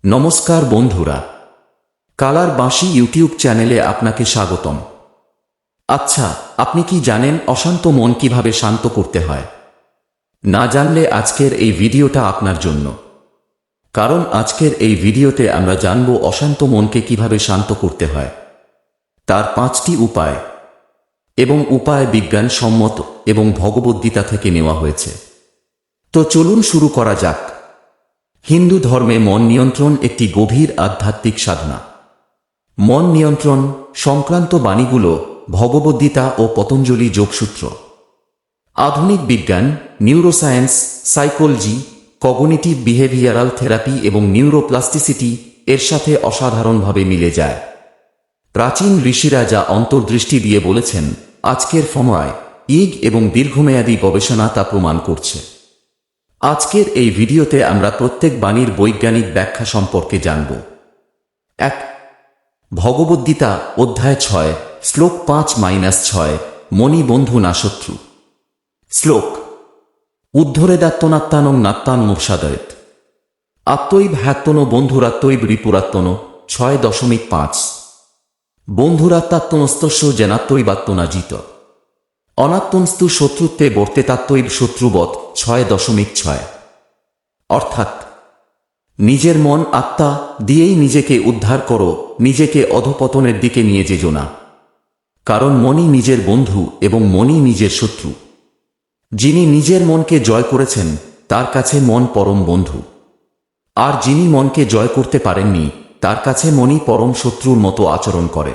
নমস্কার বন্ধুরা, কালার বাঁশি ইউটিউব চ্যানেলে আপনাকে স্বাগতম। আচ্ছা, আপনি কি জানেন অশান্ত মন কিভাবে শান্ত করতে হয়? না জানলে আজকের এই ভিডিওটা আপনার জন্য। কারণ আজকের এই ভিডিওতে আমরা জানব অশান্ত মনকে কিভাবে শান্ত করতে হয়, তার 5টি উপায়। এবং উপায় বিজ্ঞানসম্মত এবং ভগবদ্গীতা থেকে নেওয়া হয়েছে। তো চলুন শুরু করা যাক। হিন্দু ধর্মে মন নিয়ন্ত্রণ একটি গভীর আধ্যাত্মিক সাধনা। মন নিয়ন্ত্রণ সংক্রান্ত বাণীগুলো ভগবদ্গীতা ও পতঞ্জলি যোগসূত্র। আধুনিক বিজ্ঞান, neuroscience, psychology, cognitive behavioural therapy এবং নিউরোপ্লাস্টিসিটি এর সাথে অসাধারণভাবে মিলে যায়। প্রাচীন ঋষিরা যা অন্তর্দৃষ্টি দিয়ে বলেছেন, আজকের সময় এবং দীর্ঘমেয়াদী গবেষণা তা প্রমাণ করছে। আজকের এই ভিডিওতে আমরা প্রত্যেক বাণীর বৈজ্ঞানিক ব্যাখ্যা সম্পর্কে জানব। 1. ভগবদ্গীতা অধ্যায় 6 শ্লোক 5-6 মনি বন্ধু না শত্রু। শ্লোক: উদ্ধরেদাত্মনাত্মানং নাত্তান মুষাদয়েত আত্মৈব হ্যাত্তন বন্ধুরাত্মৈব রিপুরাত্মন। 6.5 বন্ধুরাত্মাত্মনস্তস্য জেনাত্মৈবাত্মনা জিত অনাত্মনস্তু শত্রুত্বে বর্তেতাত্মৈব শত্রুবৎ। 6.6 অর্থাৎ, নিজের মন আত্মা দিয়েই নিজেকে উদ্ধার করো, নিজেকে অধপতনের দিকে নিয়ে যেও না। কারণ মনই নিজের বন্ধু এবং মনই নিজের শত্রু। যিনি নিজের মনকে জয় করেছেন তার কাছে মন পরম বন্ধু, আর যিনি মনকে জয় করতে পারেননি তার কাছে মনই পরম শত্রুর মতো আচরণ করে।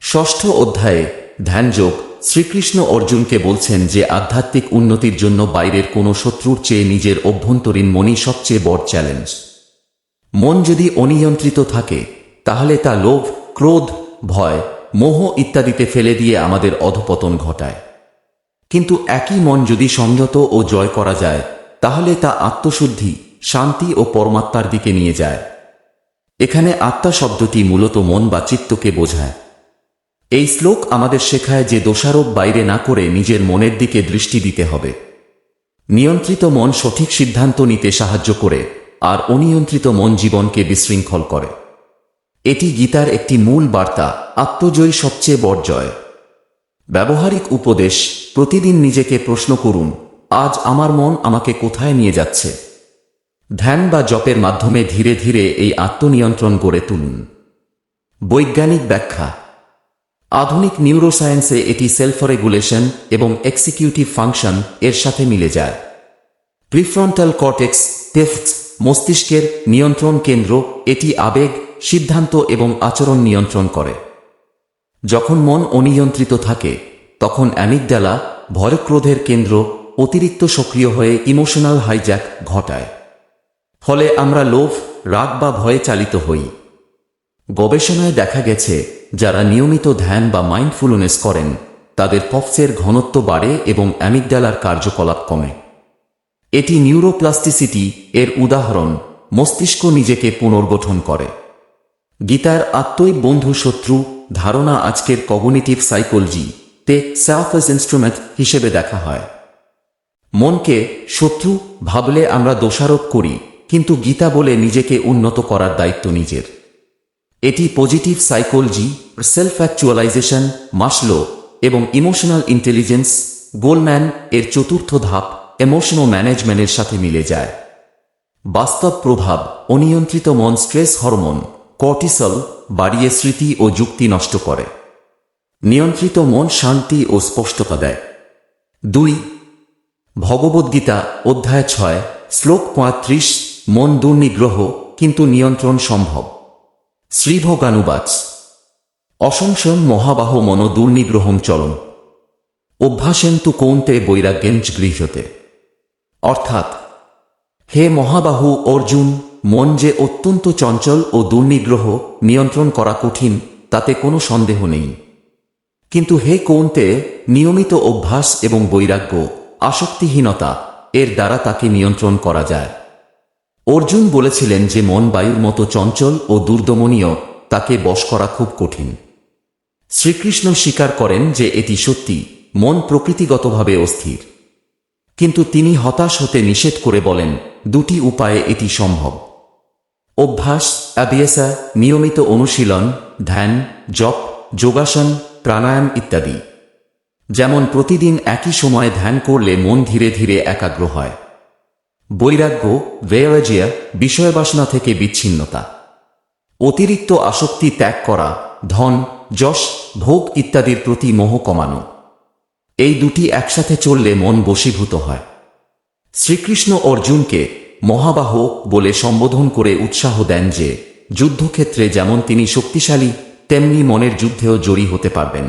6ষ্ঠ অধ্যায়ে ধ্যানযোগ শ্রীকৃষ্ণ অর্জুনকে বলছেন যে আধ্যাত্মিক উন্নতির জন্য বাইরের কোনো শত্রুর চেয়ে নিজের অভ্যন্তরীণ মনই সবচেয়ে বড় চ্যালেঞ্জ। মন যদি অনিয়ন্ত্রিত থাকে তাহলে তা লোভ, ক্রোধ, ভয়, মোহ ইত্যাদিতে ফেলে দিয়ে আমাদের অধপতন ঘটায়। কিন্তু একই মন যদি সংযত ও জয় করা যায় তাহলে তা আত্মশুদ্ধি, শান্তি ও পরমাত্মার দিকে নিয়ে যায়। এখানে আত্মা শব্দটি মূলত মন বা চিত্তকে বোঝায়। এই শ্লোক আমাদের শেখায় যে দোষারোপ বাইরে না করে নিজের মনের দিকে দৃষ্টি দিতে হবে। নিয়ন্ত্রিত মন সঠিক সিদ্ধান্ত নিতে সাহায্য করে, আর অনিয়ন্ত্রিত মন জীবনকে বিশৃঙ্খল করে। এটি গীতার একটি মূল বার্তা, আত্মজয়ী সবচেয়ে বড় জয়। ব্যবহারিক উপদেশ: প্রতিদিন নিজেকে প্রশ্ন করুন, আজ আমার মন আমাকে কোথায় নিয়ে যাচ্ছে? ধ্যান বা জপের মাধ্যমে ধীরে ধীরে এই আত্মনিয়ন্ত্রণ গড়ে তুলুন। বৈজ্ঞানিক ব্যাখ্যা: আধুনিক নিউরোসায়েন্সে এটি সেলফ রেগুলেশন এবং এক্সিকিউটিভ ফাংশন এর সাথে মিলে যায়। প্রিফ্রন্টাল কর্টেক্স মস্তিষ্কের নিয়ন্ত্রণ কেন্দ্র, এটি আবেগ, সিদ্ধান্ত এবং আচরণ নিয়ন্ত্রণ করে। যখন মন অনিয়ন্ত্রিত থাকে তখন অ্যামিগডালা, ভয়ক্রোধের কেন্দ্র, অতিরিক্ত সক্রিয় হয়ে ইমোশনাল হাইজ্যাক ঘটায়। ফলে আমরা লোভ, রাগ বা ভয়ে চালিত হই। গবেষণায় দেখা গেছে, যারা নিয়মিত ধ্যান বা মাইন্ডফুলনেস করেন তাদের পফসের ঘনত্ব বাড়ে এবং অ্যামিগডালার কার্যকলাপ কমে। এটি নিউরোপ্লাস্টিসিটি এর উদাহরণ। মস্তিষ্ক নিজেকে পুনর্গঠন করে। গীতার আত্মৈব বন্ধু শত্রু ধারণা আজকের কগনিটিভ সাইকোলজি তে সেলফ এজ ইনস্ট্রুমেন্ট হিসেবে দেখা হয়। মনকে শত্রু ভাবলে আমরা দোষারোপ করি, কিন্তু গীতা বলে নিজেকে উন্নত করার দায়িত্ব নিজের। এটি positive psychology, self actualisation, Maslow এবং ইমোশনাল ইন্টেলিজেন্স গোলম্যান এর 4র্থ ধাপ ইমোশনাল ম্যানেজমেন্টের সাথে মিলে যায়। বাস্তব প্রভাব: অনিয়ন্ত্রিত মন স্ট্রেস হরমোন কর্টিসল বাড়িয়ে স্মৃতি ও যুক্তি নষ্ট করে। নিয়ন্ত্রিত মন শান্তি ও স্পষ্টতা দেয়। 2. ভগবদ্গীতা অধ্যায় 6 শ্লোক 35 মন দুর্নিগ্রহ কিন্তু নিয়ন্ত্রণ সম্ভব। শ্রীভগানুবাচ: অসংশয়ং মহাবাহ মন দুর্নিগ্রহং চলন অভ্যাসেন্তু কৌন্তে বৈরাগ্যেঞ্চ গৃহ্যতে। অর্থাৎ, হে মহাবাহু অর্জুন, মন যে অত্যন্ত চঞ্চল ও দুর্নিগ্রহ, নিয়ন্ত্রণ করা কঠিন তাতে কোনো সন্দেহ নেই। কিন্তু হে কৌন্তে, নিয়মিত অভ্যাস এবং বৈরাগ্য, আসক্তিহীনতা এর দ্বারা তাকে নিয়ন্ত্রণ করা যায়। অর্জুন বলেছিলেন যে মন বায়ুর মতো চঞ্চল ও দুর্দমনীয়, তাকে বশ করা খুব কঠিন। শ্রীকৃষ্ণ স্বীকার করেন যে এটি সত্যি, মন প্রকৃতিগতভাবে অস্থির। কিন্তু তিনি হতাশ হতে নিষেধ করে বলেন, 2টি উপায়ে এটি সম্ভব। অভ্যাস অভ্যাসা নিয়মিত অনুশীলন, ধ্যান, জপ, যোগাসন, প্রাণায়াম ইত্যাদি। যেমন প্রতিদিন একই সময়ে ধ্যান করলে মন ধীরে ধীরে একাগ্র হয়। বৈরাগ্য বৈরাগ্য বিষয়বাসনা থেকে বিচ্ছিন্নতা। অতিরিক্ত আসক্তি ত্যাগ করা, ধন, যশ, ভোগ ইত্যাদির প্রতি মোহ কমানো। এই দুটি একসাথে চললে মন বশীভূত হয়। শ্রীকৃষ্ণ অর্জুনকে মহাবাহ বলে সম্বোধন করে উৎসাহ দেন যে যুদ্ধক্ষেত্রে যেমন তিনি শক্তিশালী, তেমনি মনের যুদ্ধেও জয়ী হতে পারবেন।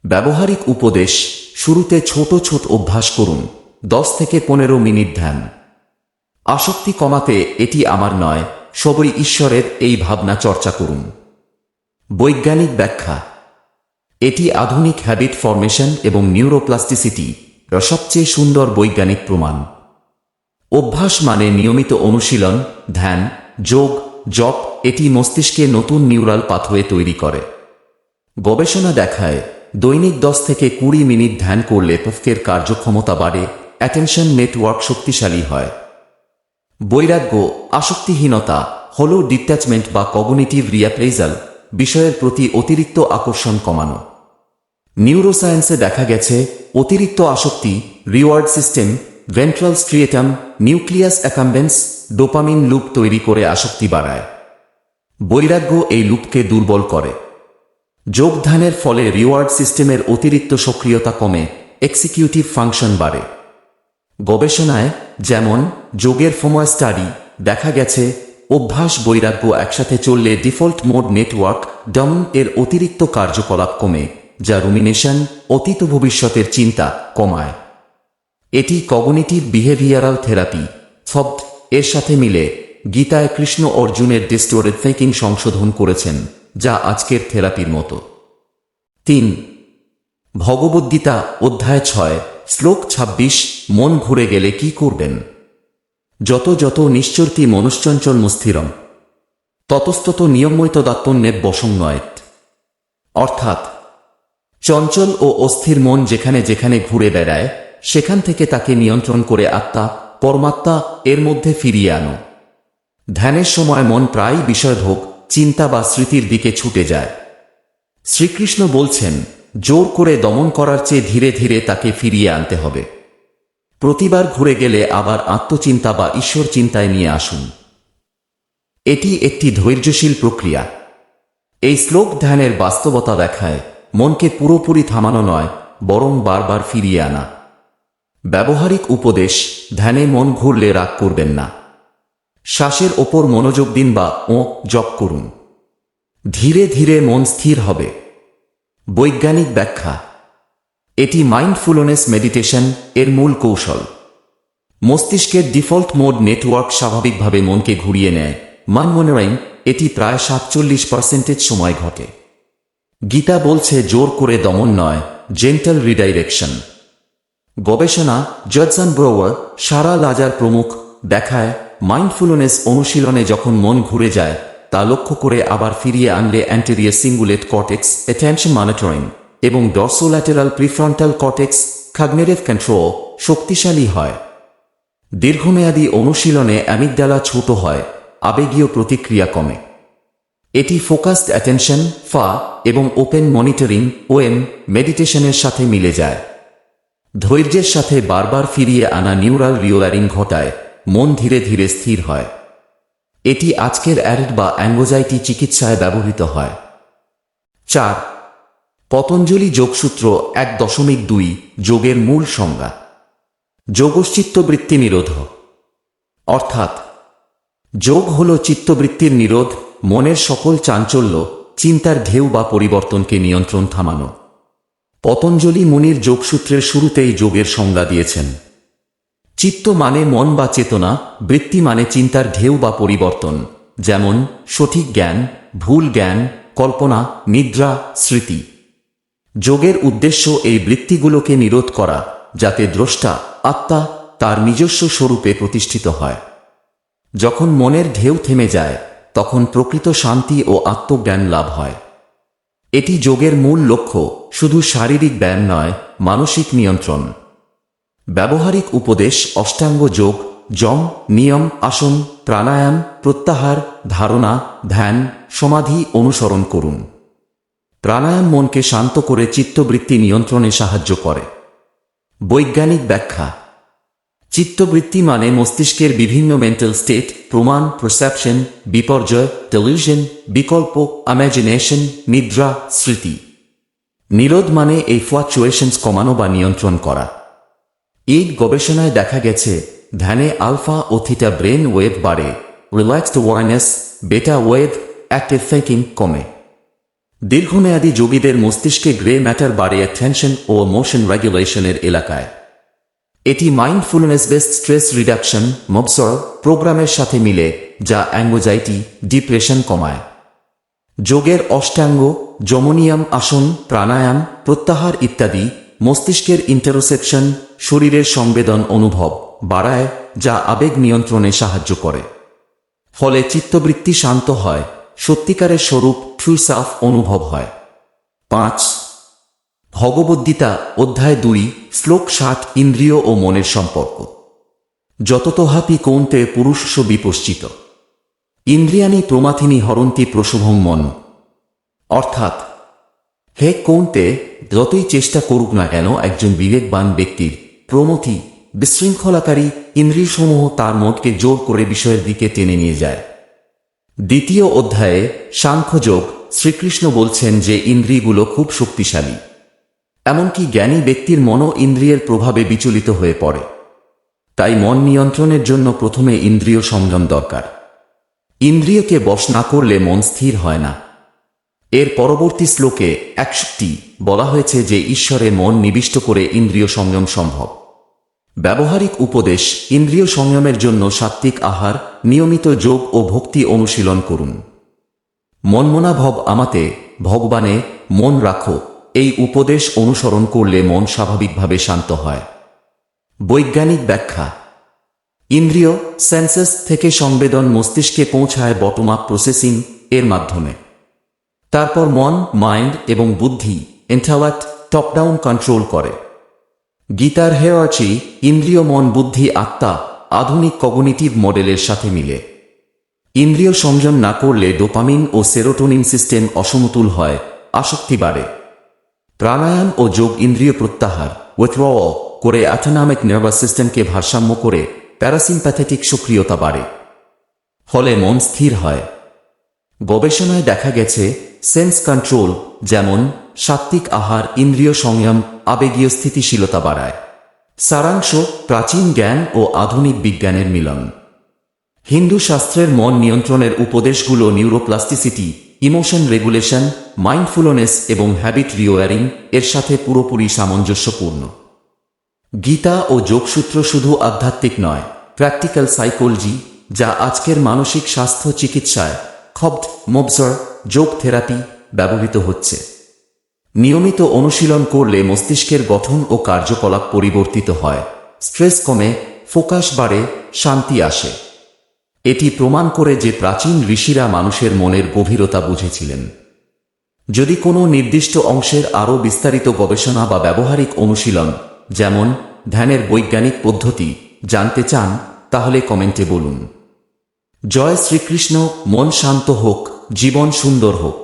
ব্যবহারিক উপদেশ: শুরুতে ছোট ছোট অভ্যাস করুন, 10 থেকে 15 মিনিট ধ্যান। আসক্তি কমাতে এটি আমার নয়, সবই ঈশ্বরের, এই ভাবনা চর্চা করুন। বৈজ্ঞানিক ব্যাখ্যা: এটি আধুনিক হ্যাবিট ফরমেশন এবং নিউরোপ্লাস্টিসিটি সবচেয়ে সুন্দর বৈজ্ঞানিক প্রমাণ। অভ্যাস মানে নিয়মিত অনুশীলন, ধ্যান, যোগ, জপ। এটি মস্তিষ্কে নতুন নিউরাল পাথওয়ে তৈরি করে। গবেষণা দেখায় দৈনিক 10 থেকে 20 মিনিট ধ্যান করলে তফকের কার্যক্ষমতা বাড়ে, অ্যাটেনশন নেটওয়ার্ক শক্তিশালী হয়। বৈরাগ্য আসক্তিহীনতা হল ডিট্যাচমেন্ট বা কগনিটিভ রিঅ্যাপ্রেজাল, বিষয়ের প্রতি অতিরিক্ত আকর্ষণ কমানো। নিউরোসায়েন্সে দেখা গেছে অতিরিক্ত আসক্তি reward system, ventral striatum, nucleus accumbens, dopamine loop তৈরি করে আসক্তি বাড়ায়। বৈরাগ্য এই লুপকে দুর্বল করে। যোগ ধ্যানের ফলে রিওয়ার্ড সিস্টেমের অতিরিক্ত সক্রিয়তা কমে, এক্সিকিউটিভ ফাংশন বাড়ে। গবেষণায় যেমন যোগের ফোমো স্টাডি দেখা গেছে অভ্যাস বৈরাগ্য একসাথে চললে ডিফল্ট মোড নেটওয়ার্ক ডম এর অতিরিক্ত কার্যকলাপ কমে, যা রুমিনেশন অতীত ভবিষ্যতের চিন্তা কমায়। এটি কগনিটিভ বিহেভিয়ারাল থেরাপি ফবড এর সাথে মিলে গীতায় কৃষ্ণ অর্জুনের ডিস্টোরেড থিংকিং সংশোধন করেছেন, যা আজকের থেরাপির মতো। 3. ভগবদ্গীতা অধ্যায় 6 শ্লোক 26 মন ঘুরে গেলে কি করবেন? যত যত নিশ্চর্তি মনুশ্চঞ্চল মুস্থিরম ততস্তত নিয়মৈতদাত্মন্যেব বসংনয়েত। অর্থাৎ চঞ্চল ও অস্থির মন যেখানে যেখানে ঘুরে বেড়ায় সেখান থেকে তাকে নিয়ন্ত্রণ করে আত্মা পরমাত্মা এর মধ্যে ফিরিয়ে আনো। ধ্যানের সময় মন প্রায় বিষয়ভোগ, চিন্তা বা স্মৃতির দিকে ছুটে যায়। শ্রীকৃষ্ণ বলছেন জোর করে দমন করার চেয়ে ধীরে ধীরে তাকে ফিরিয়ে আনতে হবে। প্রতিবার ঘুরে গেলে আবার আত্মচিন্তা বা ঈশ্বর চিন্তায় নিয়ে আসুন। এটি একটি ধৈর্যশীল প্রক্রিয়া। এই শ্লোক ধ্যানের বাস্তবতা দেখায় মনকে পুরোপুরি থামানো নয়, বরং বারবার ফিরিয়ে আনা। ব্যবহারিক উপদেশ: ধ্যানে মন ঘুরলে রাগ করবেন না। শ্বাসের ওপর মনোযোগ দিন বা জপ করুন। ধীরে ধীরে মন স্থির হবে। বৈজ্ঞানিক ব্যাখ্যা: এটি মাইন্ডফুলনেস মেডিটেশন এর মূল কৌশল। মস্তিষ্কের ডিফল্ট মোড নেটওয়ার্ক স্বাভাবিকভাবে মনকে ঘুরিয়ে নেয়। মানমনোরাইন এটি প্রায় 47% সময় ঘটে। গীতা বলছে জোর করে দমন নয়, জেন্টাল রিডাইরেকশন। গবেষণা জডসন ব্রোয়ার, সারা লাজার প্রমুখ দেখায় মাইন্ডফুলনেস অনুশীলনে যখন মন ঘুরে যায় তা লক্ষ্য করে আবার ফিরিয়ে আনলে anterior cingulate cortex attention monitoring এবং ডরসোল্যাটেরাল প্রিফ্রন্টাল কর্টেক্স কগনিটিভ কন্ট্রোল শক্তিশালী হয়। দীর্ঘমেয়াদী অনুশীলনে অ্যামিগডালা ছোট হয়, আবেগীয় প্রতিক্রিয়া কমে। এটি ফোকাসড অ্যাটেনশন ফা এবং ওপেন মনিটরিং ওএম মেডিটেশনের সাথে মিলে যায়। ধৈর্যের সাথে বারবার ফিরিয়ে আনা নিউরাল রিওয়ারিং ঘটায়, মন ধীরে ধীরে স্থির হয়। এটি আজকের অ্যারিড বা অ্যাংজাইটি চিকিৎসায় ব্যবহৃত হয়। 4. পতঞ্জলি যোগসূত্র 1.2 যোগের মূল সংজ্ঞা: যোগশ্চিত্তবৃত্তি নিরোধ। অর্থাৎ যোগ হল চিত্তবৃত্তির নিরোধ, মনের সকল চাঞ্চল্য, চিন্তার ঢেউ বা পরিবর্তনকে নিয়ন্ত্রণ থামানো। পতঞ্জলি মুনির যোগসূত্রের শুরুতেই যোগের সংজ্ঞা দিয়েছেন। চিত্ত মানে মন বা চেতনা, বৃত্তি মানে চিন্তার ঢেউ বা পরিবর্তন, যেমন সঠিক জ্ঞান, ভুল জ্ঞান, কল্পনা, নিদ্রা, স্মৃতি। যোগের উদ্দেশ্য এই বৃত্তিগুলোকে নিরোধ করা, যাতে দ্রষ্টা আত্মা তার নিজস্ব স্বরূপে প্রতিষ্ঠিত হয়। যখন মনের ঢেউ থেমে যায় তখন প্রকৃত শান্তি ও আত্মজ্ঞান লাভ হয়। এটি যোগের মূল লক্ষ্য, শুধু শারীরিক ব্যায়াম নয়, মানসিক নিয়ন্ত্রণ। ব্যবহারিক উপদেশ: অষ্টাঙ্গ যোগ যম, নিয়ম, আসন, প্রাণায়াম, প্রত্যাহার, ধারণা, ধ্যান, সমাধি অনুসরণ করুন। প্রাণায়াম মনকে শান্ত করে চিত্তবৃত্তি নিয়ন্ত্রণে সাহায্য করে। বৈজ্ঞানিক ব্যাখ্যা: চিত্তবৃত্তি মানে মস্তিষ্কের বিভিন্ন মেন্টাল স্টেট, প্রমাণ, পারসেপশন, বিপর্যয়, ডেলিউশন, বিকল্প, ইমাজিনেশন, নিদ্রা, স্মৃতি। নিরোধ মানে এই ফ্লাকচুয়েশনস কমানো বা নিয়ন্ত্রণ করা। এই গবেষণায় দেখা গেছে ধ্যানে আলফা ও থিটা ব্রেন ওয়েভ বাড়ে, রিল্যাক্সড অ্যাওয়ারনেস, বেটা ওয়েভ, অ্যাক্টিভ থিংকিং কমে। দীর্ঘমেয়াদী যোগীদের মস্তিষ্কে গ্রে ম্যাটার বাড়ে অ্যাটেনশন ও ইমোশন রেগুলেশনের এলাকায়। এটি মাইন্ডফুলনেস বেসড স্ট্রেস রিডাকশন মবসর প্রোগ্রামের সাথে মিলে, যা অ্যাংজাইটি, ডিপ্রেশন কমায়। যোগের অষ্টাঙ্গ, যমনিয়ম, আসন, প্রাণায়াম, প্রত্যাহার ইত্যাদি মস্তিষ্কের ইন্টারোসেপশন, শরীরের সংবেদন অনুভব বাড়ায়, যা আবেগ নিয়ন্ত্রণে সাহায্য করে। ফলে চিত্তবৃত্তি শান্ত হয়, সত্যিকারের স্বরূপ ট্রু সেলফ অনুভব হয়। 5. ভগবদ্গীতা অধ্যায় 2 শ্লোক 60 ইন্দ্রিয় ও মনের সম্পর্ক। যততহাপি কৌন্তে পুরুষস্য বিপশ্চিত ইন্দ্রিয়ানি প্রমাথিনী হরন্তি প্রসভং মন। অর্থাৎ, হে কৌন্তে, যতই চেষ্টা করুক না কেন একজন বিবেকবান ব্যক্তির প্রমথি বিশৃঙ্খলাকারী ইন্দ্রিয়সমূহ তার মনকে জোর করে বিষয়ের দিকে টেনে নিয়ে যায়। দ্বিতীয় অধ্যায়ে সাংখ্যযোগ শ্রীকৃষ্ণ বলছেন যে ইন্দ্রিয়গুলো খুব শক্তিশালী। এমনকি জ্ঞানী ব্যক্তির মনও ইন্দ্রিয়ের প্রভাবে বিচলিত হয়ে পড়ে। তাই মন নিয়ন্ত্রণের জন্য প্রথমে ইন্দ্রিয় সংযম দরকার। ইন্দ্রিয়কে বশ না করলে মন স্থির হয় না। এর পরবর্তী শ্লোকে 61 বলা হয়েছে যে ঈশ্বরে মন নিবিষ্ট করে ইন্দ্রিয় সংযম সম্ভব। ব্যবহারিক উপদেশ: ইন্দ্রিয় সংযমের জন্য সাত্ত্বিক আহার, নিয়মিত যোগ ও ভক্তি অনুশীলন করুন। মনমনাভব আমাতে ভগবানে মন রাখো, এই উপদেশ অনুসরণ করলে মন স্বাভাবিকভাবে শান্ত হয়। বৈজ্ঞানিক ব্যাখ্যা: ইন্দ্রিয় সেন্সেস থেকে সংবেদন মস্তিষ্কে পৌঁছায় বটম আপ প্রসেসিং এর মাধ্যমে। তারপর মন মাইন্ড এবং বুদ্ধি ইন্টেলেক্ট টপ ডাউন কন্ট্রোল করে। গীতার হেয়ারচি ইন্দ্রিয় মন বুদ্ধি আত্মা আধুনিক কগনিটিভ মডেলের সাথে মিলে। ইন্দ্রিয় সংযম না করলে ডোপামিন ও সেরোটোনিন সিস্টেম অসমতুল হয়, আসক্তি বাড়ে। প্রাণায়াম ও যোগ ইন্দ্রিয় প্রত্যাহার উইথড্রল করে অটোনমিক নার্ভাস সিস্টেমকে ভারসাম্য করে প্যারাসিম্প্যাথেটিক সক্রিয়তা বাড়ে। ফলে মন স্থির হয়। গবেষণায় দেখা গেছে সেন্স কন্ট্রোল যেমন সাত্ত্বিক আহার, ইন্দ্রিয় সংযম, আবেগীয় স্থিতিশীলতা বাড়ায়। সারাংশ: প্রাচীন জ্ঞান ও আধুনিক বিজ্ঞানের মিলন। হিন্দু শাস্ত্রের মন নিয়ন্ত্রণের উপদেশগুলো নিউরোপ্লাস্টিসিটি, ইমোশন রেগুলেশন, মাইন্ডফুলনেস এবং হ্যাবিট রিওয়ারিং এর সাথে পুরোপুরি সামঞ্জস্যপূর্ণ। গীতা ও যোগসূত্র শুধু আধ্যাত্মিক নয়, প্র্যাকটিক্যাল সাইকোলজি, যা আজকের মানসিক স্বাস্থ্য চিকিৎসায় খব্দ মোবসর যোগ থেরাপি ব্যবহৃত হচ্ছে। নিয়মিত অনুশীলন করলে মস্তিষ্কের গঠন ও কার্যকলাপ পরিবর্তিত হয়, স্ট্রেস কমে, ফোকাস বাড়ে, শান্তি আসে। এটি প্রমাণ করে যে প্রাচীন ঋষিরা মানুষের মনের গভীরতা বুঝেছিলেন। যদি কোনো নির্দিষ্ট অংশের আরও বিস্তারিত গবেষণা বা ব্যবহারিক অনুশীলন যেমন ধ্যানের বৈজ্ঞানিক পদ্ধতি জানতে চান, তাহলে কমেন্টে বলুন। জয় শ্রীকৃষ্ণ। মন শান্ত হোক, জীবন সুন্দর হোক।